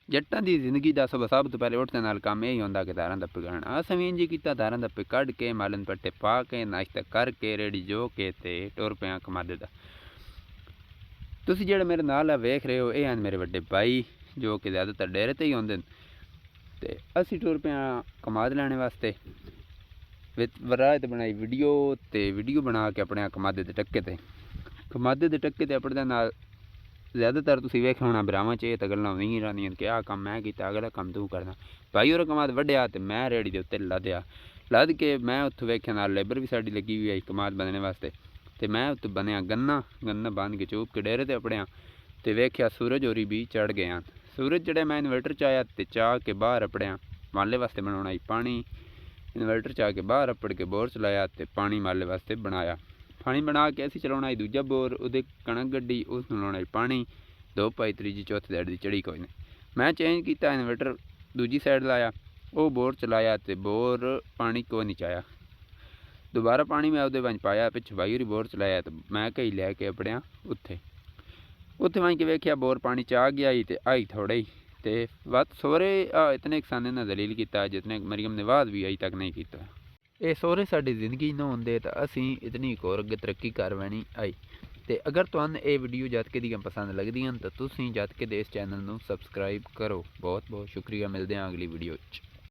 जट्टां दी जिंदगी दा सब तो पहले उठदे नाल काम यही होंदा कि धारां धप्पे कढना। असें भी इंज कीता, धारां धप्पे कढ के मालन पट्टे पा के नाश्ता करके रेडी जो के ते टुर पिया कमादे दा। तुसीं जेह्ड़े मेरे नाल वेख रहे हो, ये हन मेरे वड्डे भाई जो कि ज़्यादातर डेरे ते ही होंदे न। ते असीं टुर पिया कमाद लैने वास्ते। वराए ते बनाई वीडियो, ते वीडियो बना के अपने कमादे दे टक्के ते अपने नाल ज़्यादातर तुसीं वेखिया होना भरावां च एह् तां गल्लां होई रैंदियां कि आह कम्म मैं कीता, अगला कम्म तूं करना। भाई होरें कमाद वड्डेआ ते मैं रेड़ी दे उत्ते लद्देआ। लद के मैं उत्थों वेखिया नाल लेबर भी साडी लगी हुई आई कमाद बन्नने वास्ते। ते मैं उत्ते बन्नेआ गन्ना बन्न के चूप के डेरे ते अपने ते वेखिया सूरज होरी भी चढ़ गए हैं। सूरज चढ़िया, मैं इन्वर्टर च आया ते चाह के बाहर अपने माले वास्ते बनाना पानी। इन्वर्टर च आके बाहर अपड़ के बोर चलाया ते पानी माले वास्ते बनाया। पानी बना के असीं चलाना दूजा बोर, उहदे कणक गड्डी, उस लाना पानी। दो पाई त्रीजी चौथी दैड दी चढ़ी कोई नहीं। मैं चेंज किया, इन्वर्टर दूजी साइड लाया, वो बोर चलाया ते बोर पानी कोई नहीं चाया। दोबारा पानी मैं उहदे वंज पाया, पिछे भाई होरी बोर चलाया तो मैं कई लैके अपने उत्थे वहीं के वेखिया बोर पानी च आ गया ही ते आई थोड़े ही ते बस सोहरे इतने किसान ने दलील किया जितने मरियम नवाज भी अज तक नहीं किया। ये सोहरे साडी जिंदगी न होंदे तो असीं इतनी होर अगे तरक्की कर वैनी आई। ते अगर तुहानूं ये वीडियो जतके दियां पसंद लगदियां तो तुसीं जतके दे इस चैनल नूं सबसक्राइब करो। बहुत बहुत शुक्रिया, मिलते हैं अगली वीडियो च।